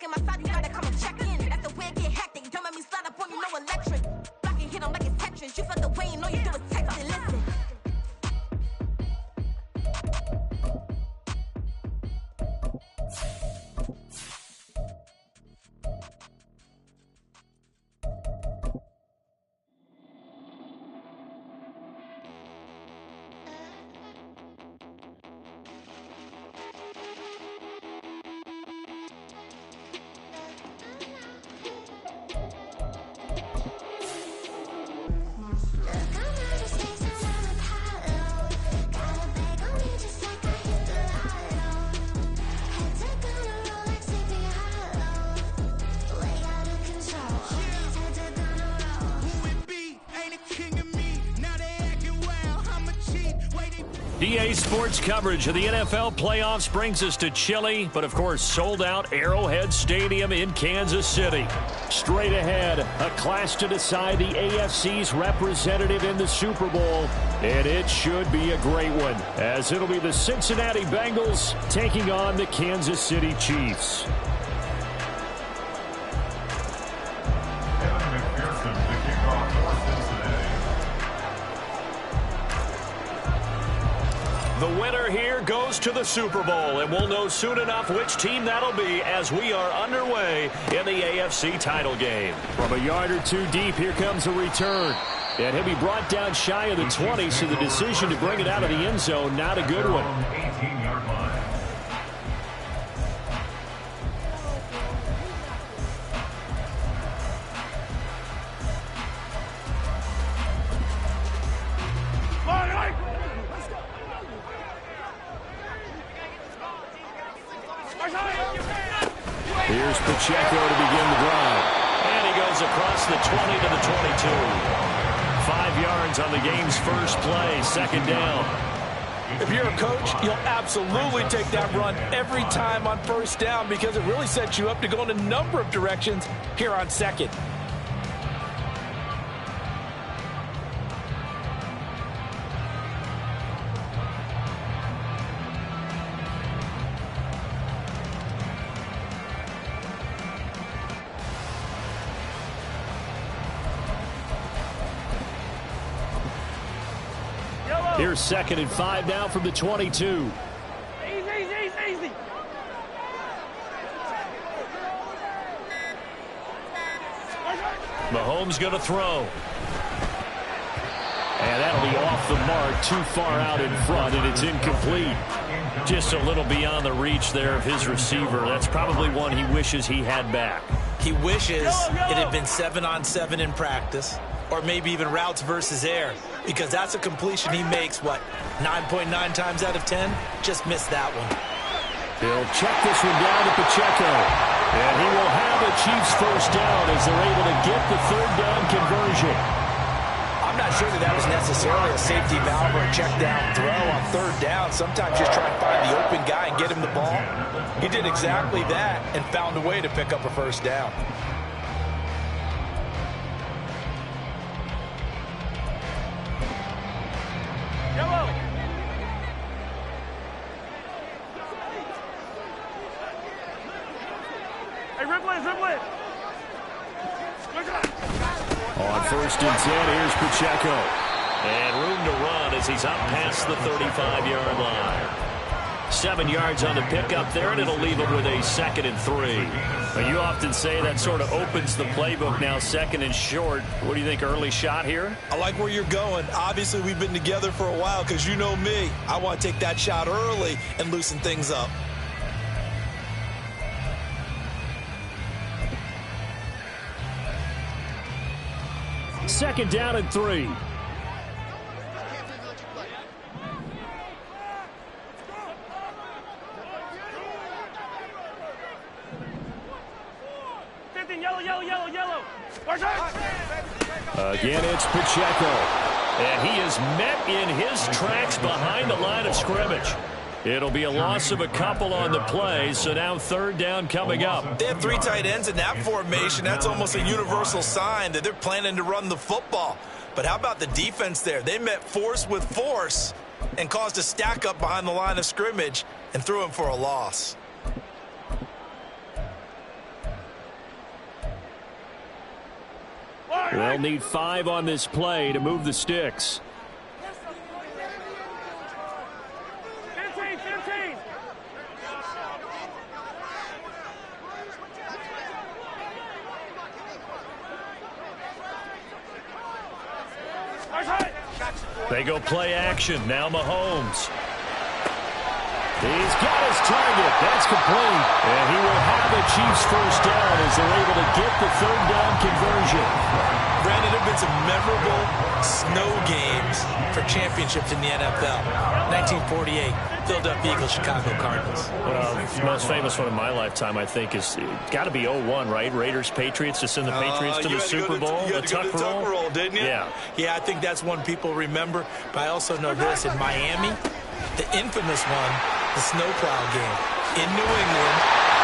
on my side, you gotta come and check in. That's the way it get hectic. Don't make me slide up on you, no electric. Block and hit them like it's Tetris. You felt the way, you know you do is text and listen. EA Sports coverage of the NFL playoffs brings us to chilly, but of course sold out Arrowhead Stadium in Kansas City. Straight ahead, a clash to decide the AFC's representative in the Super Bowl, and it should be a great one, as it'll be the Cincinnati Bengals taking on the Kansas City Chiefs. The winner here goes to the Super Bowl, and we'll know soon enough which team that'll be as we are underway in the AFC title game. From a yard or two deep, here comes a return. And he'll be brought down shy of the 20, so the decision to bring it out of the end zone, not a good one. 18-yard line. Here's Pacheco to begin the drive. And he goes across the 20 to the 22. 5 yards on the game's first play, second down. If you're a coach, you'll absolutely take that run every time on first down because it really sets you up to go in a number of directions here on second. Here's 2nd and 5 now from the 22. Easy. Mahomes going to throw. And that'll be off the mark, too far out in front, and it's incomplete. Just a little beyond the reach there of his receiver. That's probably one he wishes he had back. He wishes it had been 7-on-7 in practice, or maybe even routes versus air, because that's a completion he makes, 9.9 times out of 10? Just missed that one. He'll check this one down to Pacheco. And he will have a Chiefs first down as they're able to get the third down conversion. I'm not sure that was necessarily a safety valve or a check down throw on third down. Sometimes just try and find the open guy and get him the ball. He did exactly that and found a way to pick up a first down. On 1st and 10, here's Pacheco. And room to run as he's up past the 35-yard line. 7 yards on the pickup there, and it'll leave him with a 2nd and 3. But you often say that sort of opens the playbook now, 2nd and short. What do you think, early shot here? I like where you're going. Obviously, we've been together for a while because you know me. I want to take that shot early and loosen things up. Second down and 3. Yellow. Again, it's Pacheco. And he is met in his tracks behind the line of scrimmage. It'll be a loss of a couple on the play, so now third down coming up. They have 3 tight ends in that formation. That's almost a universal sign that they're planning to run the football. But how about the defense there? They met force with force and caused a stack up behind the line of scrimmage and threw him for a loss. They'll need 5 on this play to move the sticks. 15, 15. They go play action. Now Mahomes. He's got his target. That's complete. And he will have the Chiefs first down as they're able to get the third down conversion. Brandon, there have been some memorable snow games for championships in the NFL. 1948, Philadelphia Eagles, Chicago Cardinals. Well, the most famous one in my lifetime, I think, is got to be 01, right? Raiders, Patriots, to send the Patriots to the Super Bowl. You had to go to the Tuck roll, didn't you? Yeah. Yeah, I think that's one people remember. But I also know this. In Miami, the infamous one, the snowplow game. In New England,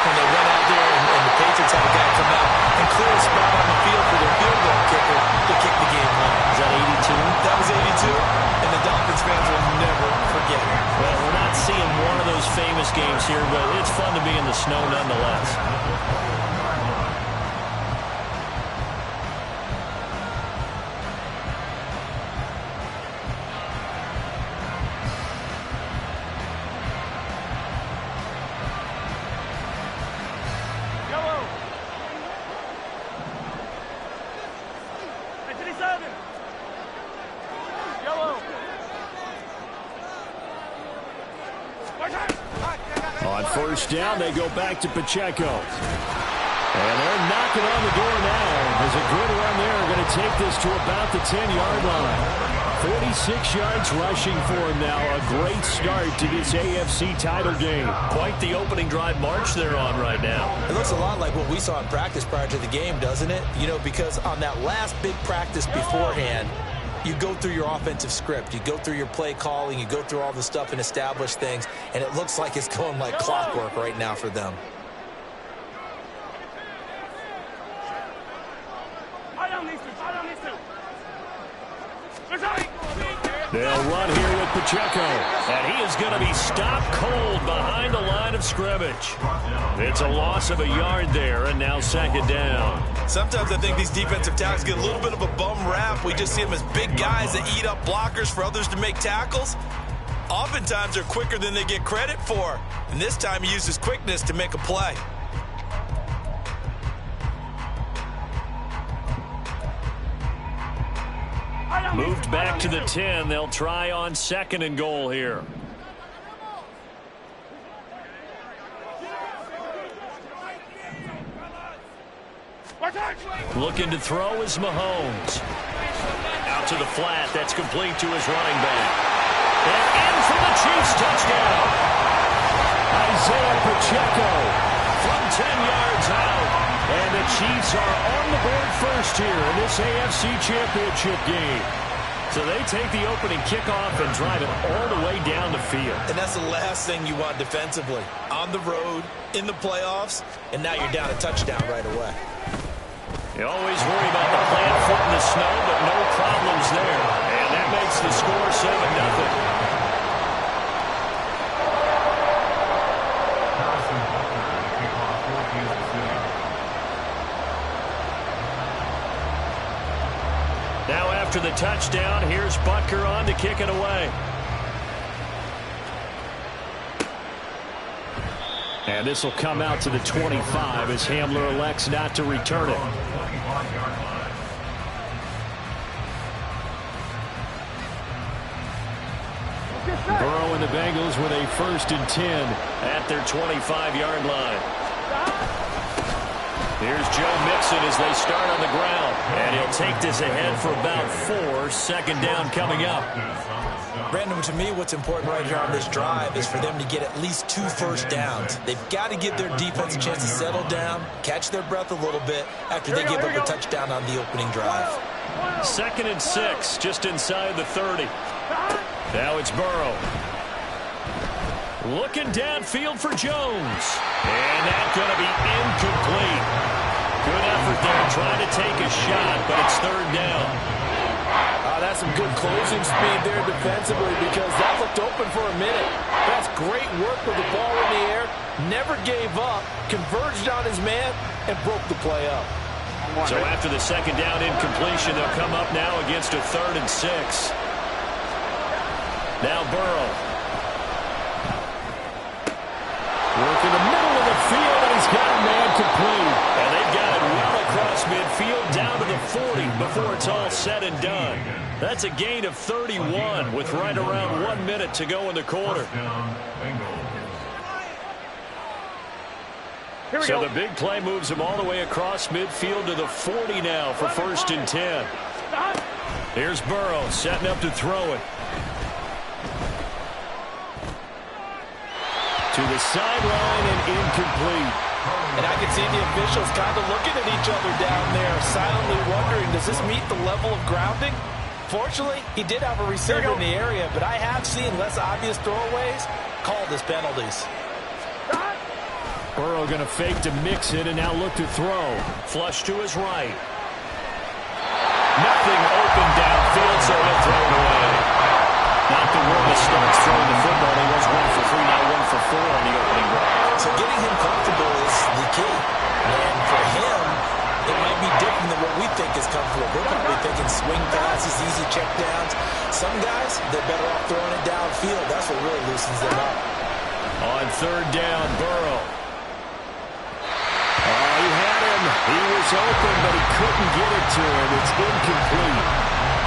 when they went out there and the Patriots had a guy come out and clear a spot on the field for their field goal kicker to kick the game winner. Is that 82? That was 82, and the Dolphins fans will never forget it. Well, we're not seeing one of those famous games here, but it's fun to be in the snow nonetheless. On first down, they go back to Pacheco. And they're knocking on the door now. There's a good run there. Going to take this to about the 10-yard line. 46 yards rushing for him now. A great start to this AFC title game. Quite the opening drive march they're on right now. It looks a lot like what we saw in practice prior to the game, doesn't it? You know, because on that last big practice beforehand, you go through your offensive script. You go through your play calling. You go through all the stuff and establish things. And it looks like it's going like clockwork right now for them. They'll run here with Pacheco. And he is going to be stopped cold behind the line of scrimmage. It's a loss of a yard there, and now second down. Sometimes I think these defensive tackles get a little bit of a bum rap. We just see them as big guys that eat up blockers for others to make tackles. Oftentimes they're quicker than they get credit for. And this time he uses quickness to make a play. Moved back to the 10. They'll try on second and goal here. Looking to throw is Mahomes. Out to the flat. That's complete to his running back. And in for the Chiefs touchdown. Isaiah Pacheco from 10 yards out. And the Chiefs are on the board first here in this AFC Championship game. So they take the opening kickoff and drive it all the way down the field. And that's the last thing you want defensively. On the road, in the playoffs, and now you're down a touchdown right away. You always worry about the plant foot in the snow, but no problems there. And that makes the score 7-0. Now after the touchdown, here's Butker on to kick it away. And this will come out to the 25 as Hamler elects not to return it. Burrow and the Bengals with a 1st and 10 at their 25-yard line. Here's Joe Mixon as they start on the ground. And he'll take this ahead for about 4. Second down coming up. Brandon, to me, what's important right here on this drive is for them to get at least 2 first downs. They've got to give their defense a chance to settle down, catch their breath a little bit after they give up a touchdown on the opening drive. 2nd and 6, just inside the 30. Now it's Burrow. Looking downfield for Jones. And that's going to be incomplete. Good effort there trying to take a shot, but it's 3rd down. That's some good closing speed there defensively because that looked open for a minute. That's great work with the ball in the air. Never gave up, converged on his man, and broke the play up. So after the second down incompletion, they'll come up now against a 3rd and 6. Now Burrow. Work in the middle of the field, and he's got a man complete. And they've got it well across midfield down to the 40 before it's all said and done. That's a gain of 31 with right around 1 minute to go in the quarter. So the big play moves him all the way across midfield to the 40 now for 1st and 10. Here's Burrow setting up to throw it. To the sideline and incomplete. And I can see the officials kind of looking at each other down there, silently wondering, does this meet the level of grounding? Fortunately, he did have a receiver in the area, but I have seen less obvious throwaways called as penalties. Burrow going to fake to mix it and now look to throw. Flush to his right. Nothing open downfield, so he'll throw it away. Not the one that starts throwing the football. He was 1 for 3, now 1 for 4 on the opening drive. So getting him comfortable is the key. And for him, it might be different than what we think is comfortable. We're probably thinking swing passes, easy checkdowns. Some guys, they're better off throwing it downfield. That's what really loosens them up. On 3rd down, Burrow. Oh, he had him. He was open, but he couldn't get it to him. It's incomplete.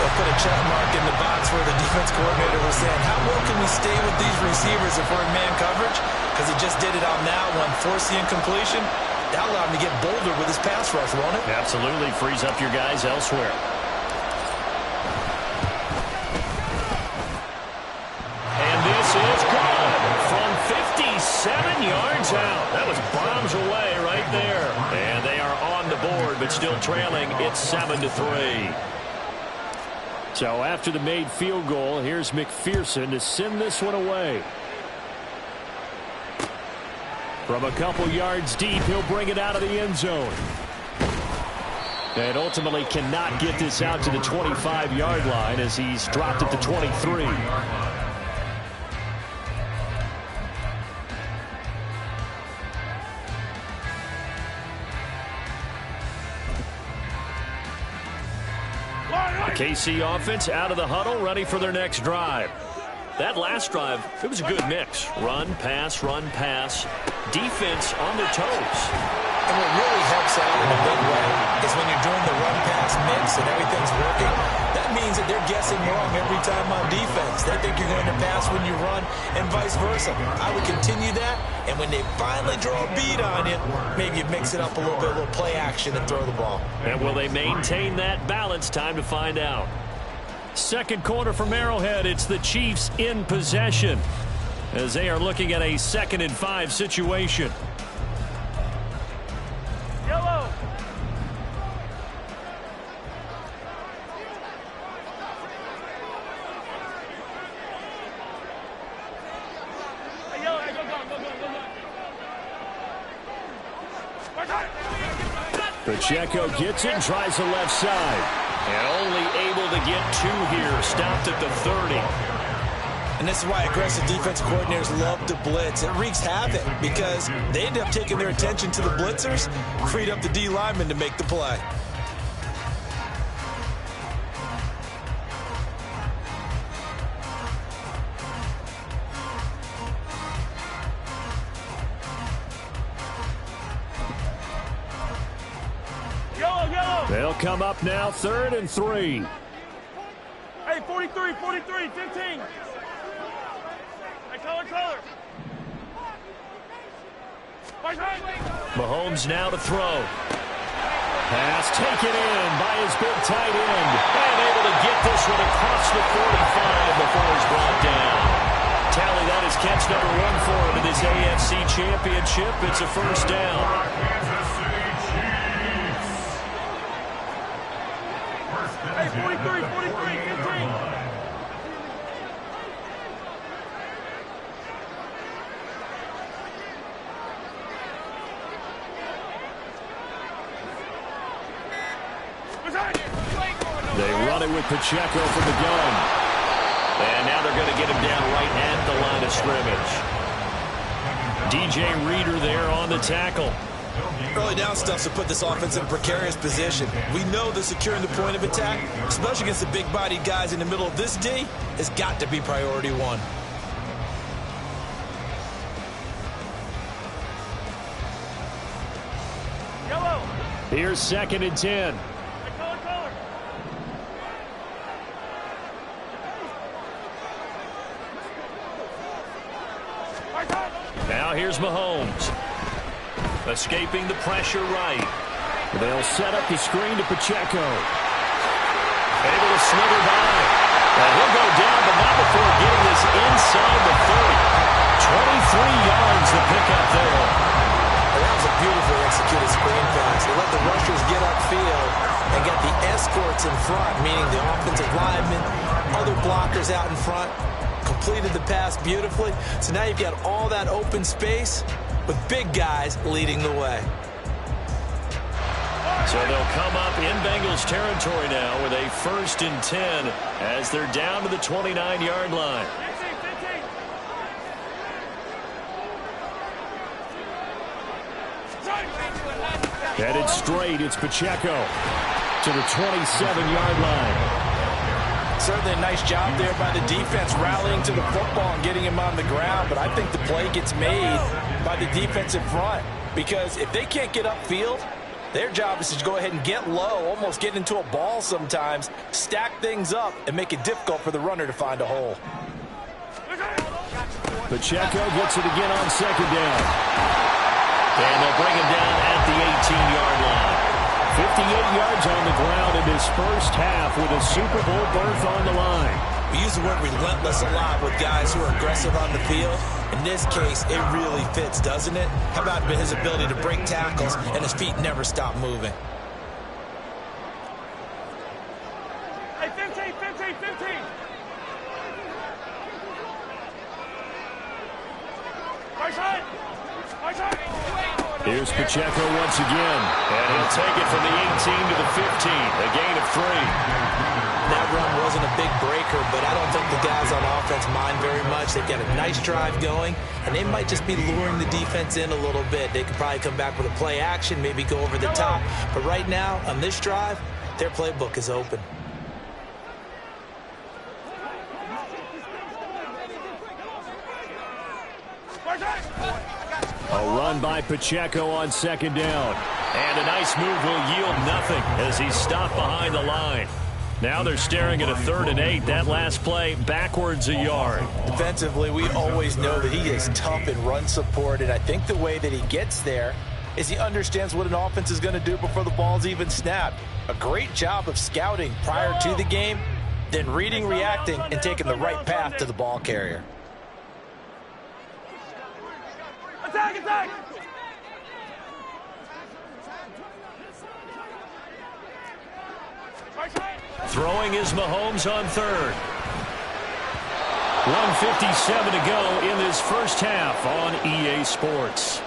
They'll put a check mark in the box where the defense coordinator was saying, how well can we stay with these receivers if we're in man coverage? Because he just did it on that one, forced the incompletion. That allowed him to get bolder with his pass rush, won't it? Absolutely. Frees up your guys elsewhere. And this is good from 57 yards out. That was bombs away right there. And they are on the board, but still trailing. It's 7-3. So after the made field goal, here's McPherson to send this one away. From a couple yards deep, he'll bring it out of the end zone. And ultimately cannot get this out to the 25-yard line as he's dropped at the 23. KC offense out of the huddle, ready for their next drive. That last drive, it was a good mix. Run, pass, defense on their toes. And what really helps out in a big way is when you're doing the run-pass mix and everything's working, that means that they're guessing wrong every time on defense. They think you're going to pass when you run and vice versa. I would continue that, and when they finally draw a beat on you, maybe you mix it up a little bit, a little play action and throw the ball. And will they maintain that balance? Time to find out. Second quarter from Arrowhead, it's the Chiefs in possession as they are looking at a 2nd and 5 situation. Yellow. Hey, yellow, hey, go. Pacheco gets it and tries the left side. And only able to get 2 here. Stopped at the 30. And this is why aggressive defense coordinators love to blitz. It wreaks havoc because they end up taking their attention to the blitzers, freed up the D lineman to make the play. They'll come up now, 3rd and 3. Hey, 43, 15. Hey, color. Mahomes now to throw. Pass taken in by his big tight end. And able to get this one across the 45 before he's brought down. Tally, that is catch number 1 for him in this AFC Championship. It's a first down. Hey, 43, 15. They run it with Pacheco from the gun. And now they're going to get him down right at the line of scrimmage. DJ Reader there on the tackle. Early down stuff to put this offense in a precarious position. We know that securing the point of attack, especially against the big-bodied guys in the middle of this D, has got to be priority one. Yellow. Here's 2nd and 10. Color. Now here's Mahomes. Escaping the pressure right. They'll set up the screen to Pacheco. Able to slither by. And he'll go down, but not before getting this inside the 30. 23 yards to pick up there. And that was a beautifully executed screen pass. They let the rushers get upfield and got the escorts in front, meaning the offensive linemen, other blockers out in front. Completed the pass beautifully. So now you've got all that open space with big guys leading the way. So they'll come up in Bengals territory now with a 1st and 10 as they're down to the 29-yard line. 15. Headed straight, it's Pacheco to the 27-yard line. Certainly a nice job there by the defense rallying to the football and getting him on the ground, but I think the play gets made by the defensive front because if they can't get upfield, their job is to go ahead and get low, almost get into a ball sometimes, stack things up, and make it difficult for the runner to find a hole. Pacheco gets it again on 2nd down. And they'll bring him down at the 18-yard line. 58 yards on the ground in this first half with a Super Bowl berth on the line. We use the word relentless a lot with guys who are aggressive on the field. In this case, it really fits, doesn't it? How about his ability to break tackles and his feet never stop moving? Hey, 15. Right side. Here's Pacheco once again. And he'll take it from the 18 to the 15. A gain of 3. That run wasn't a big breaker, but I don't think the guys on offense mind very much. They've got a nice drive going, and they might just be luring the defense in a little bit. They could probably come back with a play action, maybe go over the top. But right now, on this drive, their playbook is open. A run by Pacheco on 2nd down. And a nice move will yield nothing as he's stopped behind the line. Now they're staring at a 3rd and 8. That last play backwards a yard. Defensively, we always know that he is tough in run support, and I think the way that he gets there is he understands what an offense is going to do before the ball's even snapped. A great job of scouting prior to the game, then reading, reacting, and taking the right path to the ball carrier. Attack! Throwing is Mahomes on 3rd. 1:57 to go in this first half on EA Sports.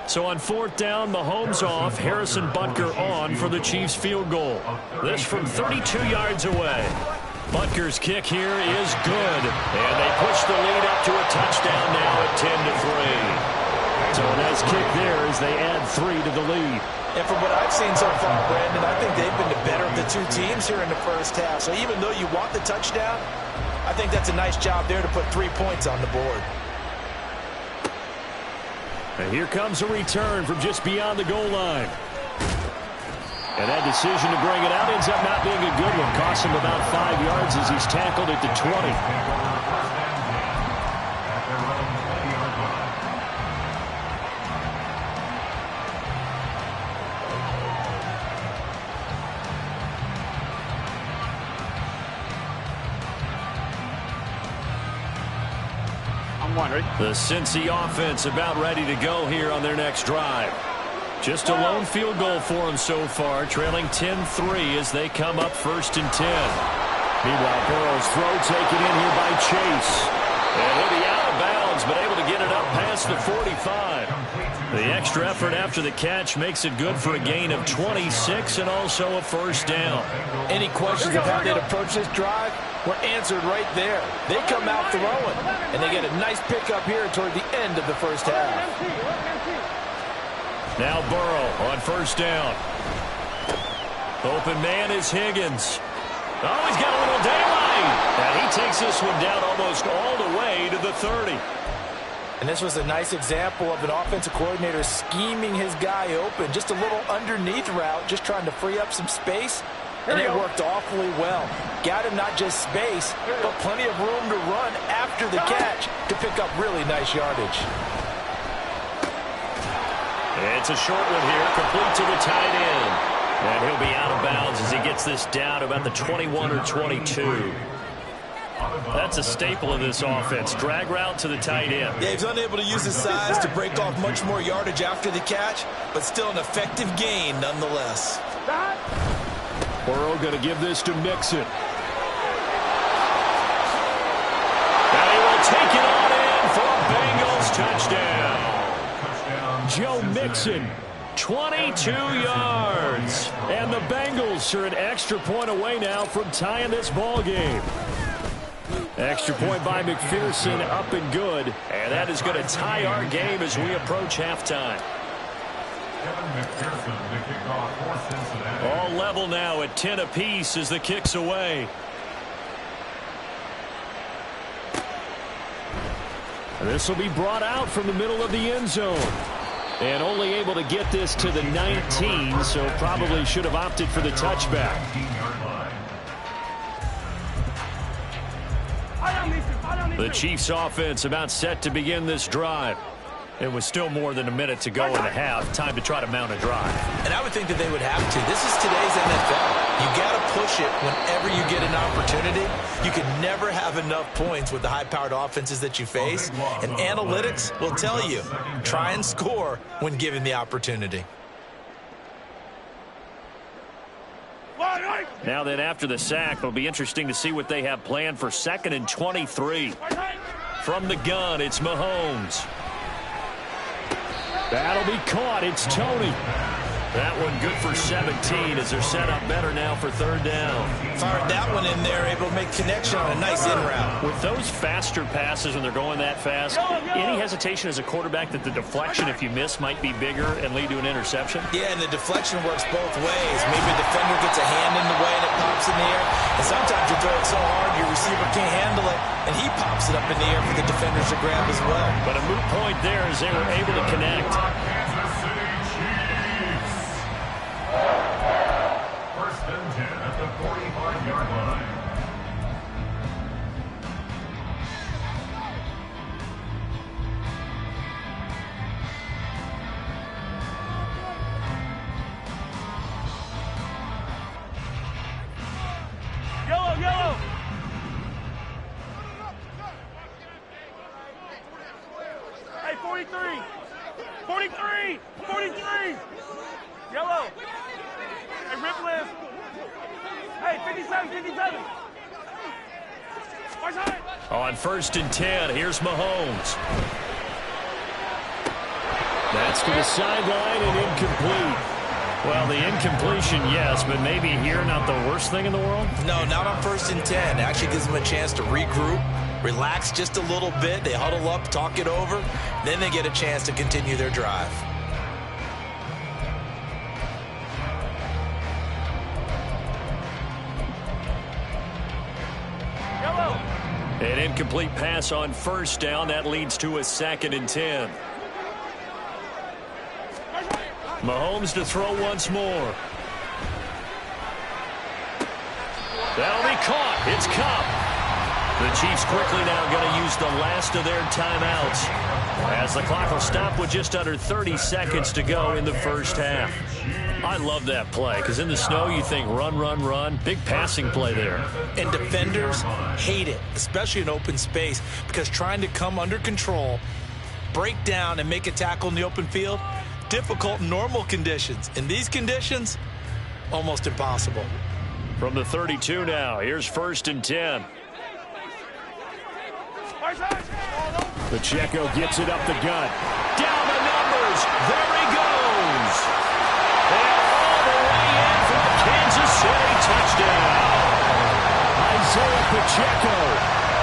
So on 4th down, Mahomes off, Harrison Butker on for the Chiefs field goal. This from 32 yards away. Butker's kick here is good, and they push the lead up to a touchdown now at 10-3. So a nice kick there as they add 3 to the lead. And from what I've seen so far, Brandon, I think they've been the better of the two teams here in the first half. So even though you want the touchdown, I think that's a nice job there to put 3 points on the board. And here comes a return from just beyond the goal line. And that decision to bring it out ends up not being a good one. Costs him about 5 yards as he's tackled at the 20. The Cincy offense about ready to go here on their next drive. Just a lone field goal for them so far, trailing 10-3 as they come up 1st and 10. Meanwhile, Burrow's throw taken in here by Chase. And he'll be out of bounds, but able to get it up past the 45. The extra effort after the catch makes it good for a gain of 26 and also a 1st down. Any questions of how they'd approach this drive? were answered right there. They come out throwing, and they get a nice pickup here toward the end of the first half. Now Burrow on first down. Open man is Higgins. Oh, he's got a little daylight. And he takes this one down almost all the way to the 30. And this was a nice example of an offensive coordinator scheming his guy open. Just a little underneath route, just trying to free up some space. And it worked awfully well. Got him not just space, but plenty of room to run after the catch to pick up really nice yardage. It's a short one here, complete to the tight end. And he'll be out of bounds as he gets this down about the 21 or 22. That's a staple of this offense. Drag route to the tight end. Yeah, he's unable to use his size to break off much more yardage after the catch, but still an effective gain nonetheless. Burrow going to give this to Mixon. And he will take it on in for a Bengals touchdown. Joe Mixon, 22 yards. And the Bengals are an extra point away now from tying this ball game. Extra point by McPherson, up and good. And that is going to tie our game as we approach halftime. All level now at 10 apiece as the kick's away. This will be brought out from the middle of the end zone. And only able to get this to the 19, so probably should have opted for the touchback. The Chiefs offense about set to begin this drive. It was still more than a minute to go in the half. Time to try to mount a drive. And I would think that they would have to. This is today's NFL. You got to push it whenever you get an opportunity. You can never have enough points with the high-powered offenses that you face. And analytics will tell you, try and score when given the opportunity. Now then, after the sack, it'll be interesting to see what they have planned for 2nd and 23. From the gun, it's Mahomes. That'll be caught. It's Tony. That one good for 17 as they're set up better now for 3rd down. Fired that one in there, able to make connection on a nice in route. With those faster passes when they're going that fast, any hesitation as a quarterback that the deflection, if you miss, might be bigger and lead to an interception? Yeah, and the deflection works both ways. Maybe a defender gets a hand in the way and it pops in the air. And sometimes you throw it so hard your receiver can't handle it, and he pops it up in the air for the defenders to grab as well. But a moot point there as they were able to connect. First and 10 at the 45-yard line. Yellow, yellow. Hey, 43. 43. 43. Yellow. Hey, rip list. Hey, 57, 57. On 1st and 10, here's Mahomes. That's to the sideline and incomplete. Well, the incompletion, yes, but maybe here not the worst thing in the world? No, not on 1st and 10. It actually gives them a chance to regroup, relax just a little bit. They huddle up, talk it over. Then they get a chance to continue their drive. An incomplete pass on 1st down. That leads to a 2nd and 10. Mahomes to throw once more. That'll be caught. It's Cup. The Chiefs quickly now going to use the last of their timeouts as the clock will stop with just under 30 seconds to go in the first half. I love that play because in the snow you think run, run, run. Big passing play there. And defenders hate it, especially in open space, because trying to come under control, break down, and make a tackle in the open field, difficult in normal conditions. In these conditions, almost impossible. From the 32 now, here's 1st and 10. Pacheco gets it up the gut. Down the numbers. There he goes. And all the way in for the Kansas City touchdown. I Isaiah Pacheco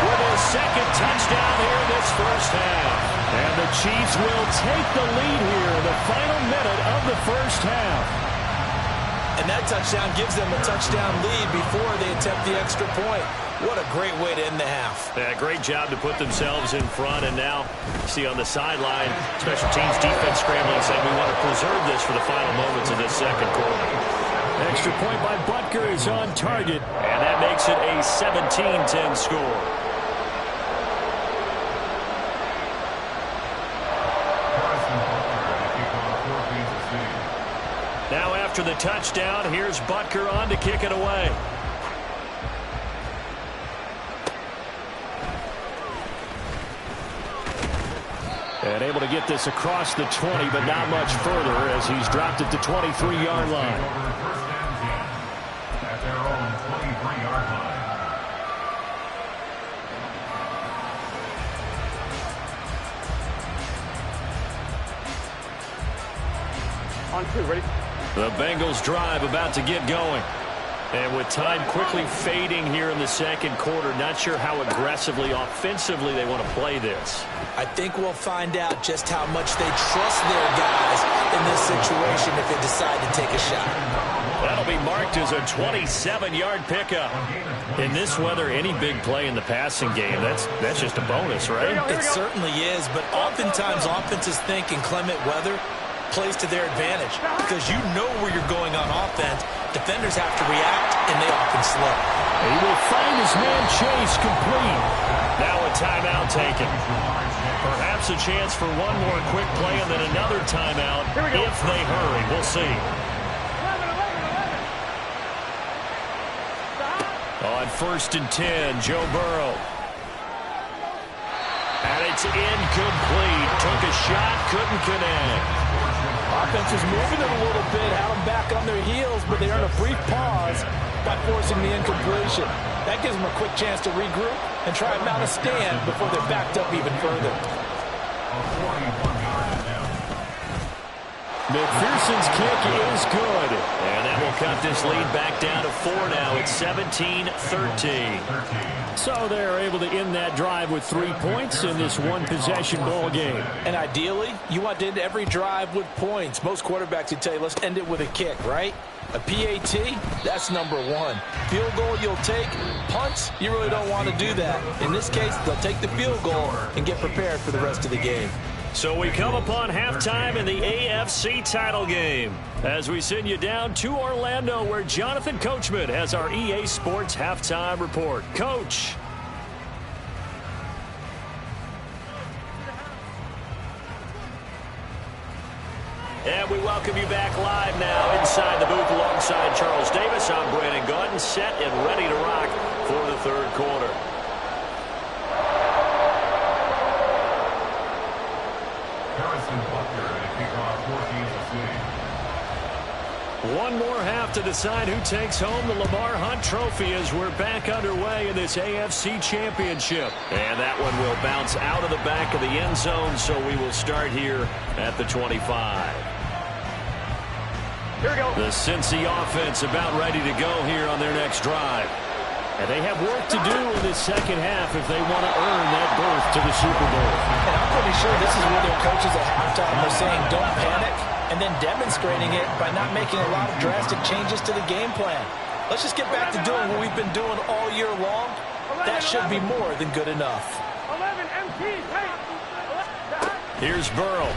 with his second touchdown here in this first half. And the Chiefs will take the lead here in the final minute of the first half. And that touchdown gives them a touchdown lead before they attempt the extra point. What a great way to end the half. Yeah, great job to put themselves in front. And now, see on the sideline, special teams defense scrambling, saying we want to preserve this for the final moments of this second quarter. Extra point by Butker is on target, and that makes it a 17-10 score. Now after the touchdown, here's Butker on to kick it away. And able to get this across the 20, but not much further as he's dropped it to 23-yard line. At their own 23-yard line. On two, ready? The Bengals drive about to get going. And with time quickly fading here in the second quarter, not sure how aggressively, offensively they want to play this. I think we'll find out just how much they trust their guys in this situation if they decide to take a shot. That'll be marked as a 27-yard pickup. In this weather, any big play in the passing game, that's just a bonus, right? It certainly is, but oftentimes offenses think inclement weather plays to their advantage because you know where you're going on offense. Defenders have to react, and they often slip. He will find his man Chase complete. Now a timeout taken. Perhaps a chance for one more quick play and then another timeout if they hurry. We'll see. On 1st and 10, Joe Burrow. And it's incomplete. Took a shot, couldn't connect. Offense is moving it a little bit, had them back on their heels, but they earn a brief pause by forcing the incompletion. That gives them a quick chance to regroup and try and mount a stand before they're backed up even further. McPherson's kick is good. And that will cut this lead back down to 4 now. It's 17-13. So they're able to end that drive with 3 points in this one-possession ball game. And ideally, you want to end every drive with points. Most quarterbacks would tell you, let's end it with a kick, right? A PAT, that's number one. Field goal you'll take. Punts, you really don't want to do that. In this case, they'll take the field goal and get prepared for the rest of the game. So we come upon halftime in the AFC title game as we send you down to Orlando where Jonathan Coachman has our EA Sports halftime report. Coach. And we welcome you back live now inside the booth alongside Charles Davis. I'm Brandon Gaudin, set and ready to rock for the third quarter. One more half to decide who takes home the Lamar Hunt Trophy as we're back underway in this AFC Championship. And that one will bounce out of the back of the end zone, so we will start here at the 25. Here we go. The Cincy offense about ready to go here on their next drive. And they have work to do in this second half if they want to earn that berth to the Super Bowl. And I'm pretty sure this is where their coaches at halftime are saying don't panic, and then demonstrating it by not making a lot of drastic changes to the game plan. Let's just get back to doing what we've been doing all year long. That should be more than good enough. 11 MPs, hey. Here's Burrow.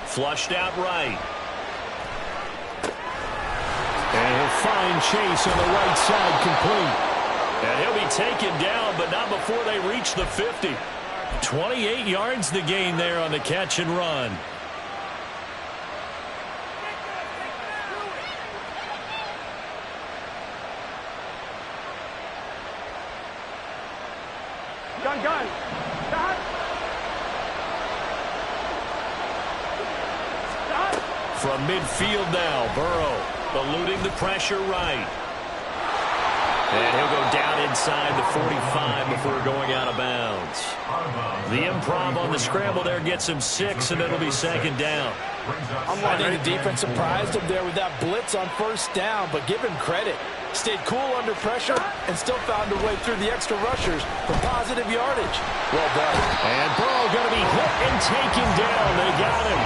Flushed out right. And he'll find Chase on the right side complete. And he'll be taken down, but not before they reach the 50. 28 yards the gain there on the catch and run. Gun. From midfield now, Burrow eluding the pressure right. And he'll go down inside the 45 before going out of bounds. The improv on the scramble there gets him 6, and it'll be second down. I think the defense surprised him there with that blitz on first down, but give him credit. Stayed cool under pressure and still found a way through the extra rushers for positive yardage. Well done. And Burrow going to be hit and taken down. They got him.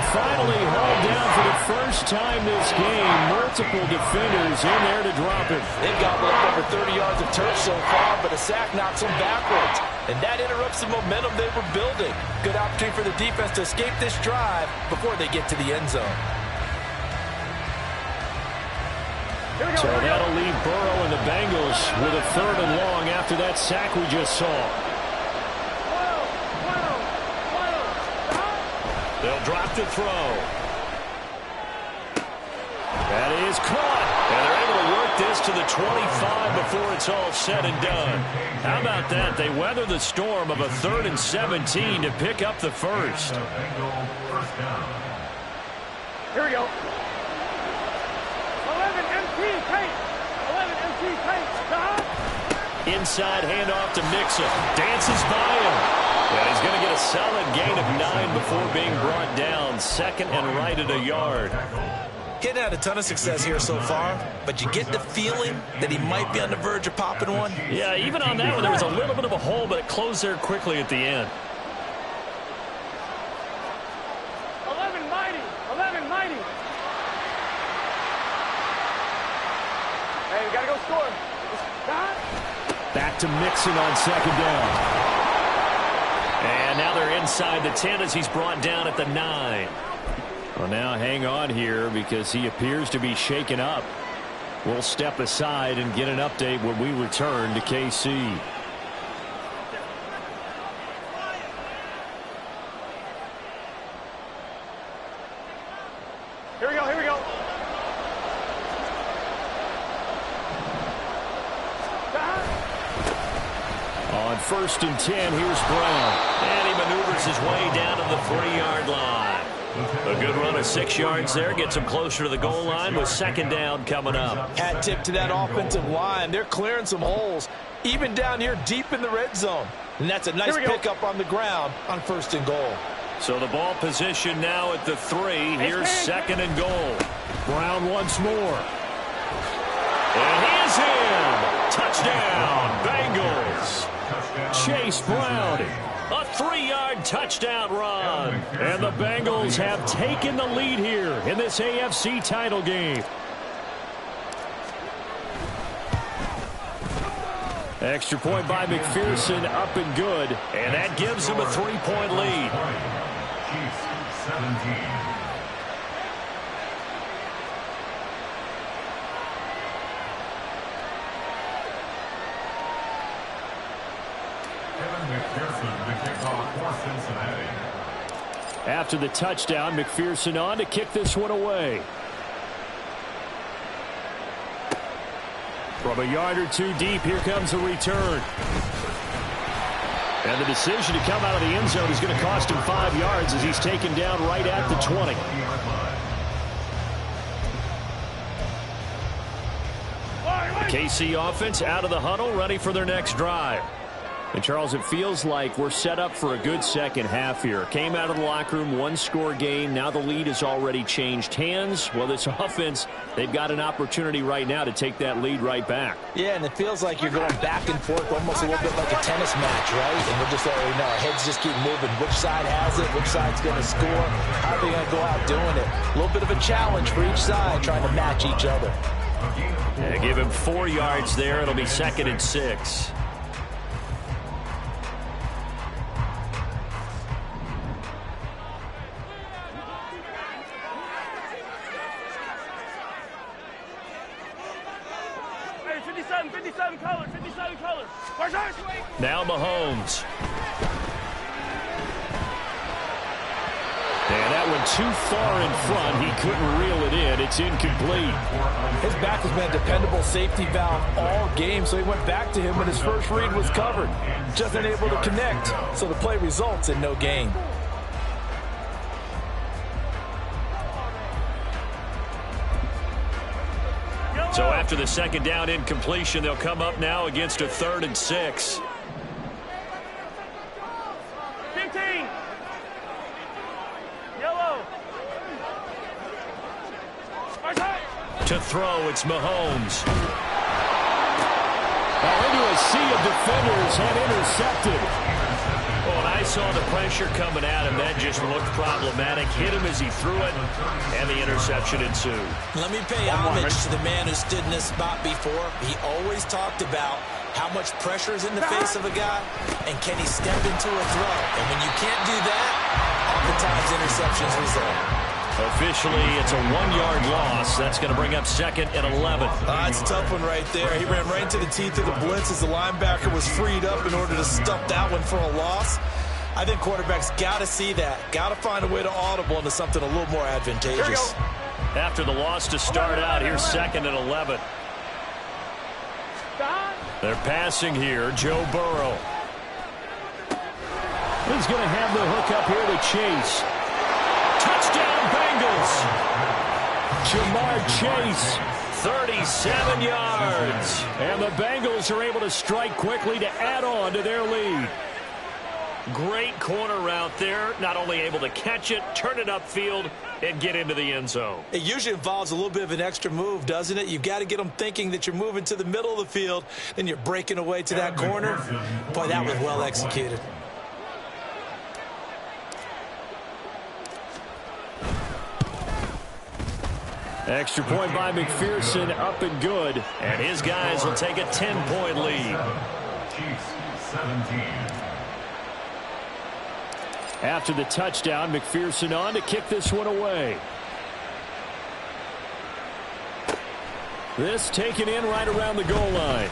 Finally hauled down for the first time this game. Multiple defenders in there to drop him. They've gobbled up over 30 yards of turf so far, but a sack knocks them backwards. And that interrupts the momentum they were building. Good opportunity for the defense to escape this drive before they get to the end zone. So that'll leave Burrow and the Bengals with a 3rd and long after that sack we just saw. They'll drop to throw. That is caught. And they're able to work this to the 25 before it's all said and done. How about that? They weather the storm of a 3rd and 17 to pick up the first. Here we go. 11 MT paint. 11 MT paint. Inside handoff to Mixon. Dances by him. And he's going to get a solid gain of 9 before being brought down. 2nd and right at a yard. Getting had a ton of success here so far, but you get the feeling that he might be on the verge of popping one. Yeah, even on that one, there was a little bit of a hole, but it closed there quickly at the end. 11 mighty. 11 mighty. Hey, we got to go score. Back to Mixon on 2nd down. And now they're inside the 10 as he's brought down at the 9. Well, now hang on here because he appears to be shaken up. We'll step aside and get an update when we return to KC. Here we go, here we go. On 1st and 10, here's Brown. And he maneuvers his way down to the 3-yard line. A good run of 6 yards there. Gets him closer to the goal line with 2nd down coming up. Hat tip to that offensive line. They're clearing some holes, even down here deep in the red zone. And that's a nice pickup on the ground on 1st and goal. So the ball position now at the 3. Here's 2nd and goal. Brown once more. And he is in. Touchdown, Bengals. Chase Brown. A 3-yard touchdown run. And the Bengals have taken the lead here in this AFC title game. Extra point by McPherson, up and good. And that gives him a 3-point lead. Chiefs 17. After the touchdown, McPherson on to kick this one away. From a yard or 2 deep, here comes a return. And the decision to come out of the end zone is going to cost him 5 yards as he's taken down right at the 20. KC offense out of the huddle, ready for their next drive. And, Charles, it feels like we're set up for a good second half here. Came out of the locker room, 1-score game. Now the lead has already changed hands. Well, this offense, they've got an opportunity right now to take that lead right back. Yeah, and it feels like you're going back and forth almost a little bit like a tennis match, right? And we're just already know our heads just keep moving. Which side has it? Which side's going to score? How are they going to go out doing it? A little bit of a challenge for each side trying to match each other. Yeah, give him 4 yards there. It'll be 2nd and 6. Now Mahomes. And that one too far in front. He couldn't reel it in. It's incomplete. His back has been a dependable safety valve all game, so he went back to him when his first read was covered. Just unable to connect, so the play results in no gain. So after the 2nd down incompletion, they'll come up now against a 3rd and 6. 15. Yellow. To throw, it's Mahomes. Into a sea of defenders and intercepted. Well, and I saw the pressure coming at him. That just looked problematic. Hit him as he threw it, and the interception ensued. Let me pay homage to the man who stood in this spot before. He always talked about how much pressure is in the face of a guy, and can he step into a throw. And when you can't do that, oftentimes interceptions result. Officially, it's a 1-yard loss. That's going to bring up 2nd and 11. It's a tough one right there. He ran right into the teeth of the blitz as the linebacker was freed up in order to stump that one for a loss. I think quarterbacks got to see that. Got to find a way to audible into something a little more advantageous. After the loss to start out, here's 2nd and 11. They're passing here. Joe Burrow. He's going to have the hook up here to Chase. Touchdown, Bengals. Jamar Chase. 37 yards. And the Bengals are able to strike quickly to add on to their lead. Great corner route there. Not only able to catch it, turn it upfield, and get into the end zone. It usually involves a little bit of an extra move, doesn't it? You've got to get them thinking that you're moving to the middle of the field, then you're breaking away to that corner. Boy, that was well executed. Extra point by McPherson, up and good. And his guys will take a 10-point lead. Chiefs 17. After the touchdown, McPherson on to kick this one away. This taken in right around the goal line.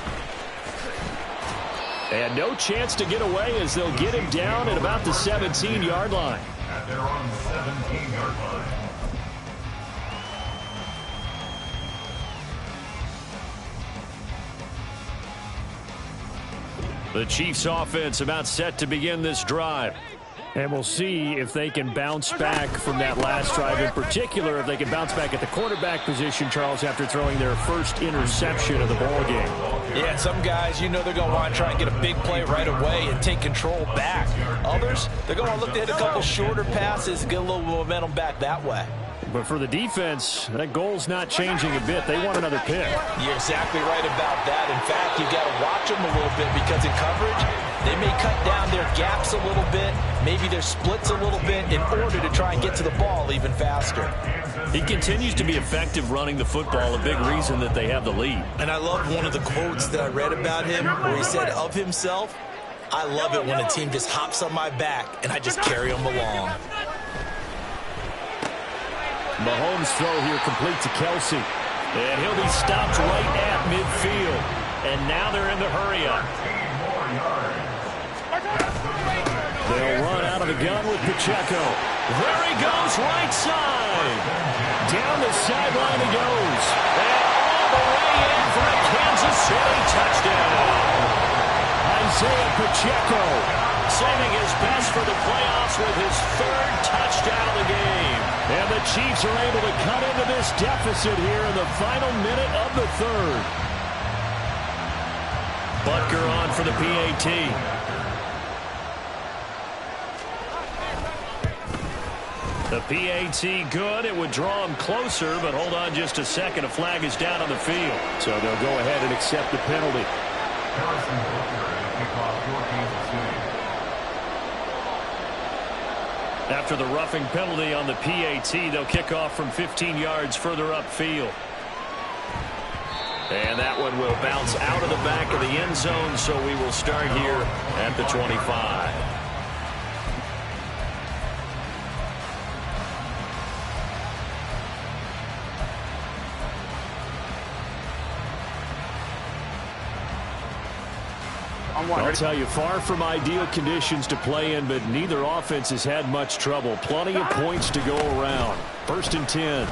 And no chance to get away as they'll get him down at about the 17-yard line. At their own 17-yard line. The Chiefs offense about set to begin this drive. And we'll see if they can bounce back from that last drive, in particular if they can bounce back at the quarterback position, Charles, after throwing their first interception of the ball game. Yeah, some guys, you know they're going to want to try and get a big play right away and take control back. Others, they're going to look to hit a couple shorter passes, get a little momentum back that way. But for the defense, that goal's not changing a bit. They want another pick. You're exactly right about that. In fact, you've got to watch them a little bit because in coverage, they may cut down their gaps a little bit, maybe their splits a little bit in order to try and get to the ball even faster. He continues to be effective running the football, a big reason that they have the lead. And I love one of the quotes that I read about him where he said of himself, "I love it when a team just hops on my back and I just carry them along." Mahomes' throw here complete to Kelsey. And he'll be stopped right at midfield. And now they're in the hurry-up. They'll run out of the gun with Pacheco. There he goes, right side. Down the sideline he goes. And all the way in for a Kansas City touchdown. Isaiah Pacheco saving his best for the playoffs with his 3rd touchdown of the game. And the Chiefs are able to cut into this deficit here in the final minute of the 3rd. Butker on for the PAT. The PAT good. It would draw him closer, but hold on just a second. A flag is down on the field. So they'll go ahead and accept the penalty. Harrison Butker to kick off for Kansas City. After the roughing penalty on the PAT, they'll kick off from 15 yards further upfield. And that one will bounce out of the back of the end zone, so we will start here at the 25. I'll tell you, far from ideal conditions to play in, but neither offense has had much trouble. Plenty of points to go around. 1st and 10.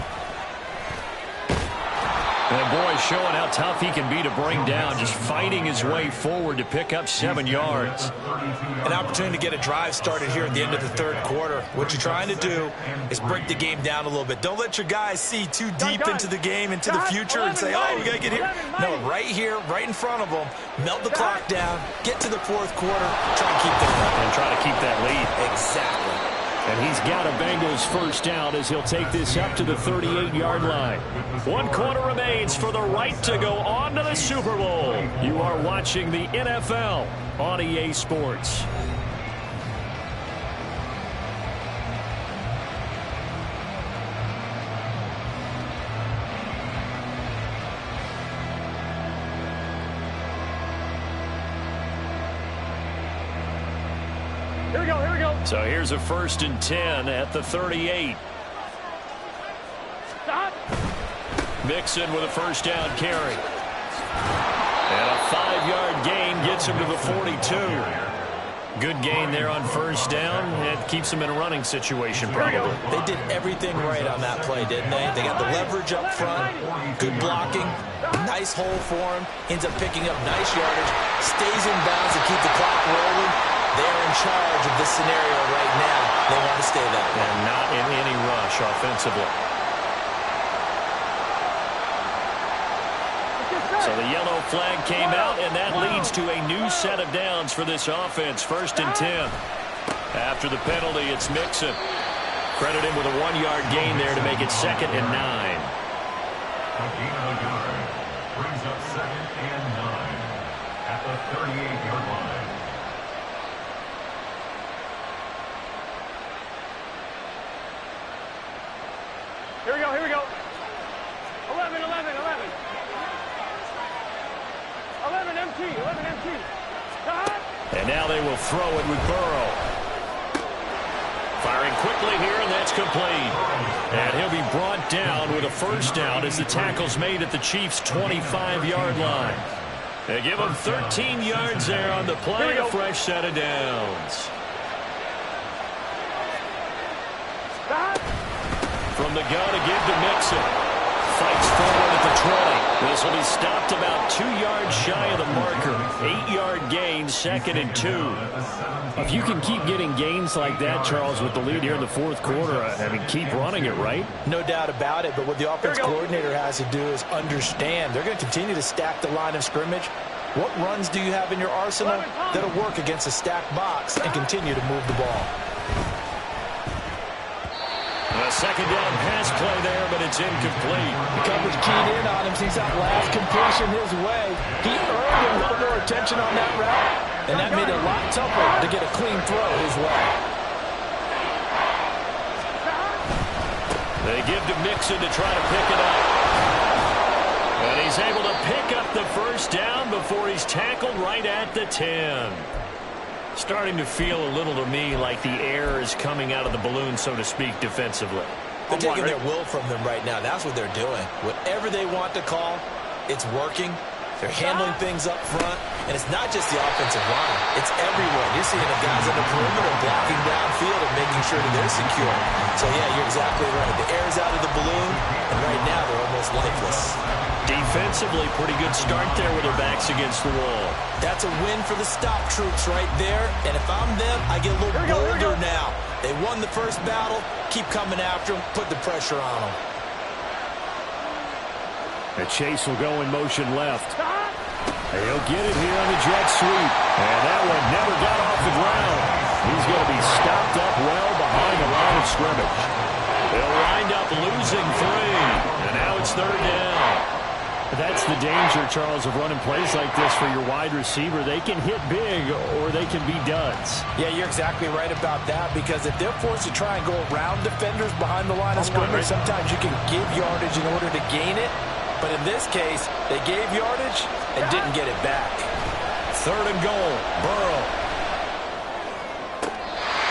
And boy, showing how tough he can be to bring down, just fighting his way forward to pick up 7 yards. An opportunity to get a drive started here at the end of the 3rd quarter. What you're trying to do is break the game down a little bit. Don't let your guys see too deep into the game, into the future, and say, oh, we got to get here. No, right here, right in front of them, melt the clock down, get to the 4th quarter, try and keep them up. And try to keep that lead. Exactly. And he's got a Bengals first down as he'll take this up to the 38-yard line. 1 quarter remains for the right to go on to the Super Bowl. You are watching the NFL on EA Sports. Here we go, here we go. So here's a 1st and 10 at the 38. Stop. Mixon with a first down carry. And a 5-yard gain gets him to the 42. Good gain there on first down. It keeps him in a running situation probably. They did everything right on that play, didn't they? They got the leverage up front, good blocking, nice hole for him, ends up picking up nice yardage, stays in bounds to keep the clock rolling. They're in charge of this scenario right now. They want to stay that way. And not in any rush offensively. So the yellow flag came out, and that leads to a new set of downs for this offense. 1st and 10. After the penalty, it's Mixon. Credit him with a 1-yard gain there to make it 2nd and 9. Brings up 2nd and 9 at the 38-yard line. Here we go, here we go. 11, 11, 11. 11 MT, 11 MT. Stop. And now they will throw it with Burrow. Firing quickly here, and that's complete. And he'll be brought down with a first down as the tackle's made at the Chiefs' 25-yard line. They give him 13 yards there on the play, a fresh set of downs. Stop. From the gun to give to Mixon. Fights forward at the 20. This will be stopped about 2 yards shy of the marker. 8-yard gain, 2nd and 2. If you can keep getting gains like that, Charles, with the lead here in the 4th quarter, I mean, keep running it, right? No doubt about it, but what the offense coordinator has to do is understand. They're going to continue to stack the line of scrimmage. What runs do you have in your arsenal that'll work against a stacked box and continue to move the ball? A 2nd down pass play there, but it's incomplete. The coverage keyed in on him, sees that last completion his way. He earned a lot more attention on that route, and that made it a lot tougher to get a clean throw his way. They give to Mixon to try to pick it up. And he's able to pick up the first down before he's tackled right at the 10. Starting to feel a little to me like the air is coming out of the balloon, so to speak, defensively. They're taking their will from them right now. That's what they're doing. Whatever they want to call, it's working. They're handling things up front. And it's not just the offensive line. It's everyone. You're seeing the guys on the perimeter blocking downfield and making sure that they're secure. So, yeah, you're exactly right. The air's out of the balloon, and right now they're almost lifeless. Defensively, pretty good start there with their backs against the wall. That's a win for the stop troops right there. And if I'm them, I get a little bolder now. They won the first battle. Keep coming after them. Put the pressure on them. The chase will go in motion left. He'll get it here on the jet sweep. And that one never got off the ground. He's going to be stopped up well behind the line of scrimmage. They'll wind up losing 3. And now it's 3rd down. That's the danger, Charles, of running plays like this for your wide receiver. They can hit big or they can be duds. Yeah, you're exactly right about that, because if they're forced to try and go around defenders behind the line of scrimmage, sometimes you can give yardage in order to gain it. But in this case, they gave yardage and didn't get it back. 3rd and goal. Burrow.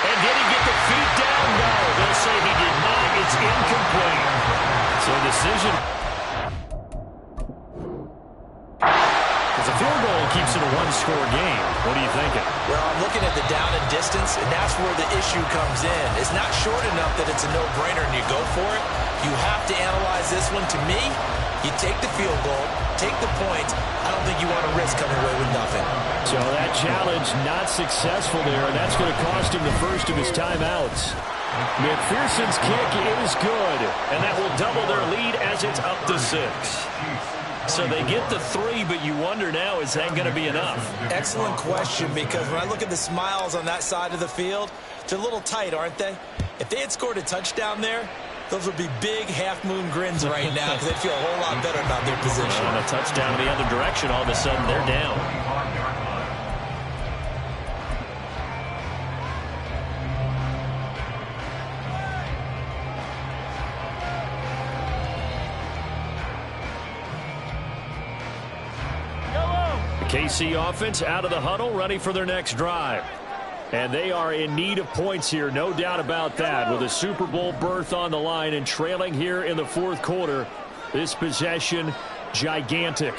And did he get the feet down? No, they'll say he did not. It's incomplete. So decision. As a field goal keeps it a 1-score game. What are you thinking? Well, I'm looking at the down and distance, and that's where the issue comes in. It's not short enough that it's a no-brainer and you go for it. You have to analyze this one. To me, you take the field goal, take the points. I don't think you want to risk coming away with nothing. So that challenge not successful there, and that's going to cost him the first of his timeouts. McPherson's kick is good, and that will double their lead as it's up to 6. So they get the 3, but you wonder now, is that going to be enough? Excellent question, because when I look at the smiles on that side of the field, they're a little tight, aren't they? If they had scored a touchdown there, those would be big half-moon grins right now because they'd feel a whole lot better about their position. And a touchdown the other direction, all of a sudden they're down. The KC offense out of the huddle, ready for their next drive. And they are in need of points here, no doubt about that. With a Super Bowl berth on the line and trailing here in the fourth quarter, this possession gigantic.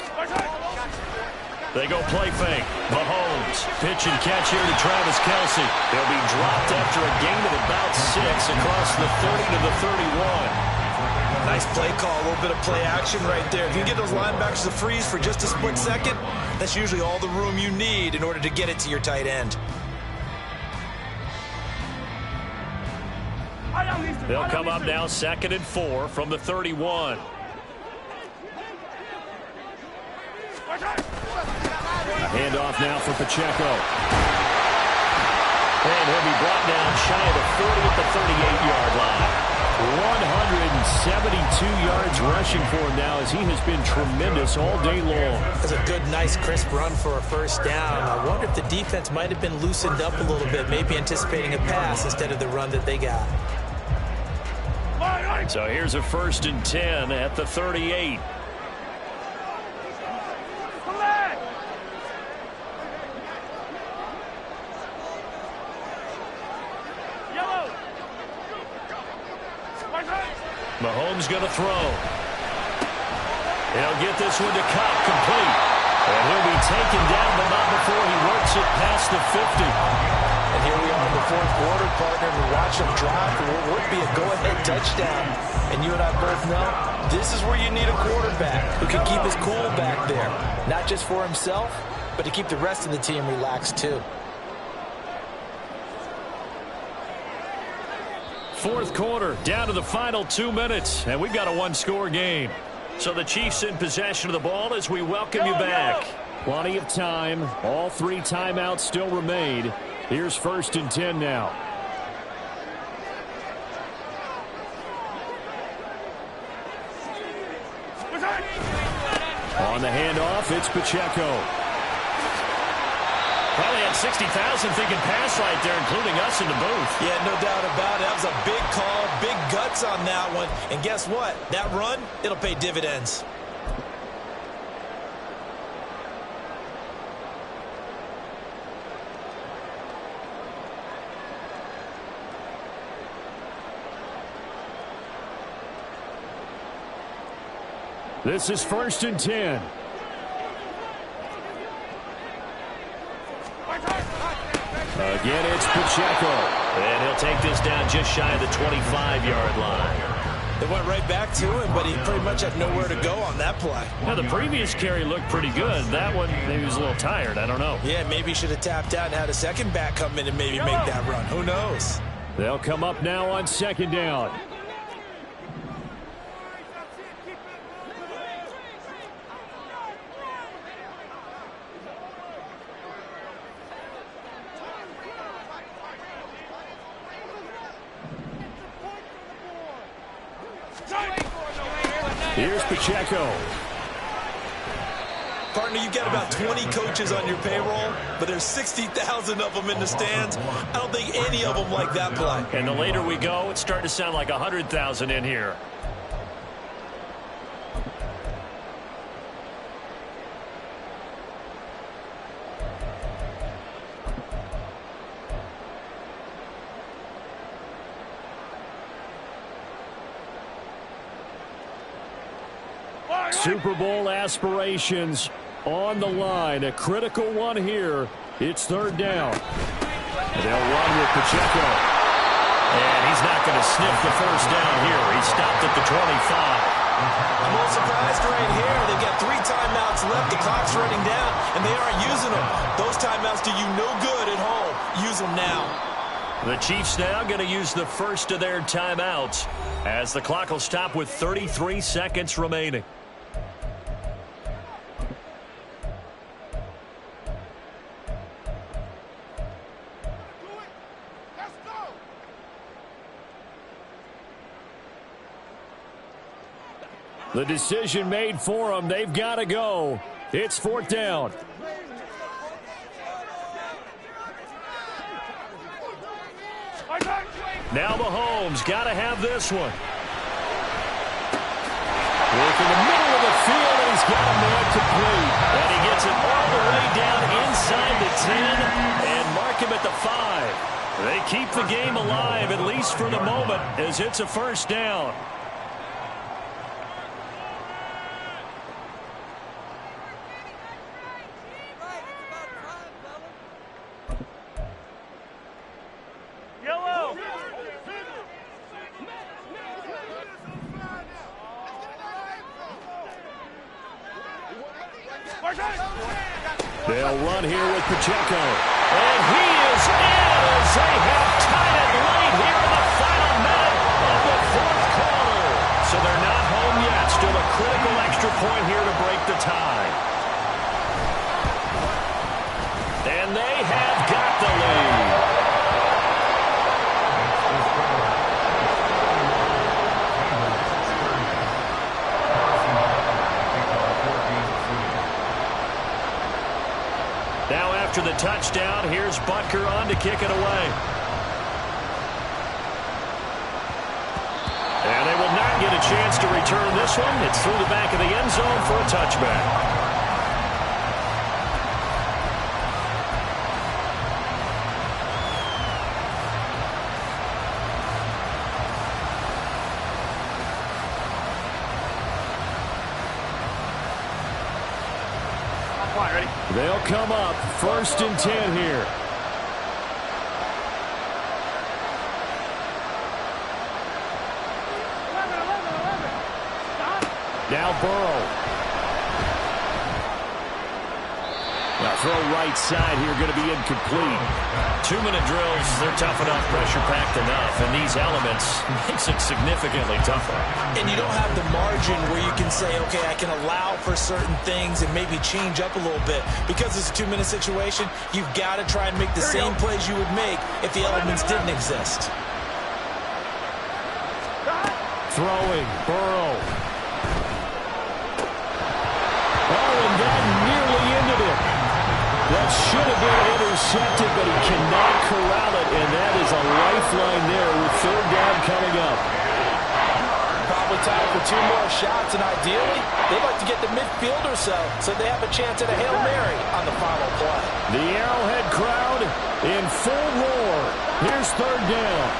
They go play fake. Mahomes, pitch and catch here to Travis Kelce. They'll be dropped after a gain of about 6 across the 30 to the 31. Nice play call, a little bit of play action right there. If you can get those linebackers to freeze for just a split second, that's usually all the room you need in order to get it to your tight end. They'll come up now 2nd and 4 from the 31. A handoff now for Pacheco. And he'll be brought down shy of the 40 at the 38-yard line. 172 yards rushing for him now as he has been tremendous all day long. That's a good, nice, crisp run for a first down. I wonder if the defense might have been loosened up a little bit, maybe anticipating a pass instead of the run that they got. So here's a 1st and 10 at the 38. Mahomes going to throw. He'll get this one to Cup, complete. And he'll be taken down, but not before he works it past the 50. And here we are in the fourth quarter, partner. We watch him drop. It would be a go-ahead touchdown. And you and I both know this is where you need a quarterback who can keep his cool back there. Not just for himself, but to keep the rest of the team relaxed too. Fourth quarter, down to the final 2 minutes, and we've got a one-score game. So the Chiefs in possession of the ball as we welcome you back. Plenty of time. All 3 timeouts still remain. Here's 1st and 10 now. On the handoff, it's Pacheco. Probably had 60,000 thinking pass right there, including us in the booth. Yeah, no doubt about it. That was a big call, big guts on that one. And guess what? That run, it'll pay dividends. This is 1st and 10. Again, it's Pacheco. And he'll take this down just shy of the 25-yard line. They went right back to him, but he pretty much had nowhere to go on that play. Now, the previous carry looked pretty good. That one, maybe he was a little tired. I don't know. Yeah, maybe he should have tapped out and had a second back come in and maybe make that run. Who knows? They'll come up now on 2nd down. Here's Pacheco. Partner, you got about 20 coaches on your payroll, but there's 60,000 of them in the stands. I don't think any of them like that play. And the later we go, it's starting to sound like 100,000 in here. Super Bowl aspirations on the line. A critical one here. It's 3rd down. And they'll run with Pacheco. And he's not going to sniff the first down here. He stopped at the 25. I'm a little surprised right here. They've got 3 timeouts left. The clock's running down, and they aren't using them. Those timeouts do you no good at home. Use them now. The Chiefs now going to use the first of their timeouts as the clock will stop with 33 seconds remaining. The decision made for them. They've got to go. It's 4th down. Now Mahomes got to have this one. Work in the middle of the field, and he's got a man complete. And he gets it all the way down inside the 10 and mark him at the 5. They keep the game alive, at least for the moment, as it's a 1st down. They'll run here with Pacheco. And he is in as they have tied it late here in the final minute of the 4th quarter. So they're not home yet. Still a critical extra point here to break the tie. And they have got the lead. Now after the touchdown, here's Butker on to kick it away. And they will not get a chance to return this one. It's through the back of the end zone for a touchback. They'll come up 1st and 10 here. Now Burrow. Now throw right side here, going to be incomplete. 2-minute drills, they're tough enough, pressure-packed enough, and these elements makes it significantly tougher. And you don't have the margin where you can say, okay, I can allow for certain things and maybe change up a little bit. Because it's a 2-minute situation, you've got to try and make the same plays you would make if the elements didn't exist. Throwing, Burrow. Oh, and that nearly ended it. That should have been intercepted, but he cannot corral it, and that is a lifeline there with 3rd down coming up. Probably time for 2 more shots, and ideally, they'd like to get the midfield or so they have a chance at a Hail Mary on the final play. The Arrowhead crowd in full roar. Here's 3rd down.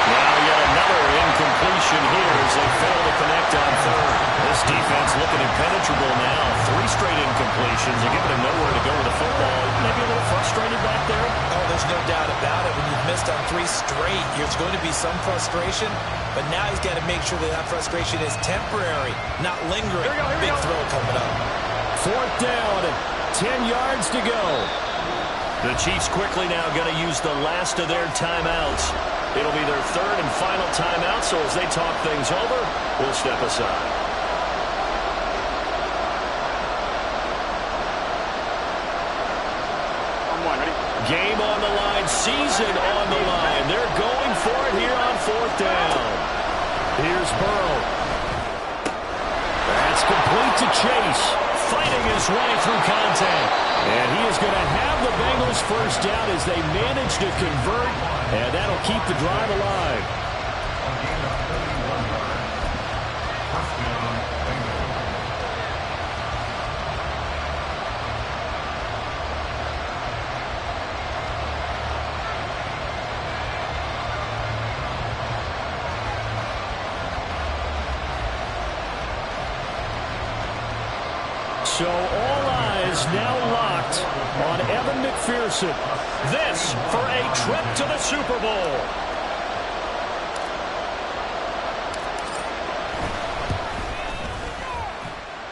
Now yet another incompletion here as they fail to connect on 3rd. This defense looking impenetrable now. 3 straight incompletions. They're giving him nowhere to go with the football. Maybe a little frustrated back there. Oh, there's no doubt about it. When you've missed on 3 straight, there's going to be some frustration. But now he's got to make sure that frustration is temporary, not lingering. Big throw coming up. 4th down, 10 yards to go. The Chiefs quickly now going to use the last of their timeouts. It'll be their 3rd and final timeout, so as they talk things over, we'll step aside. Game on the line, season on the line. They're going for it here on 4th down. Here's Burrow. That's complete to Chase. Fighting his way through contact. And he is going to have the Bengals 1st down as they manage to convert. And that'll keep the drive alive. So all eyes now locked on Evan McPherson. This for a trip to the Super Bowl.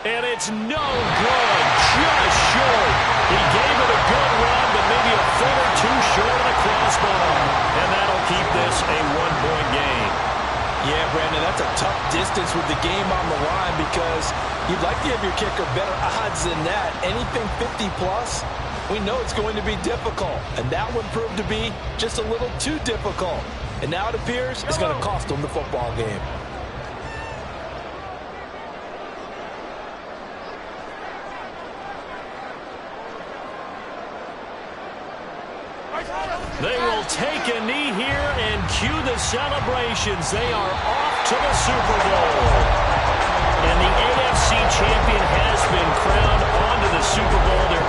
And it's no good, just short. He gave it a good run, but maybe a foot or 2 short of the crossbar. And that'll keep this a 1-point game. Yeah, Brandon, that's a tough distance with the game on the line because you'd like to give your kicker better odds than that. Anything 50-plus, we know it's going to be difficult. And that one proved to be just a little too difficult. And now it appears it's going to cost them the football game. They will take a knee here and cue the celebrations. They are off to the Super Bowl. And the AFC champion has been crowned onto the Super Bowl. Their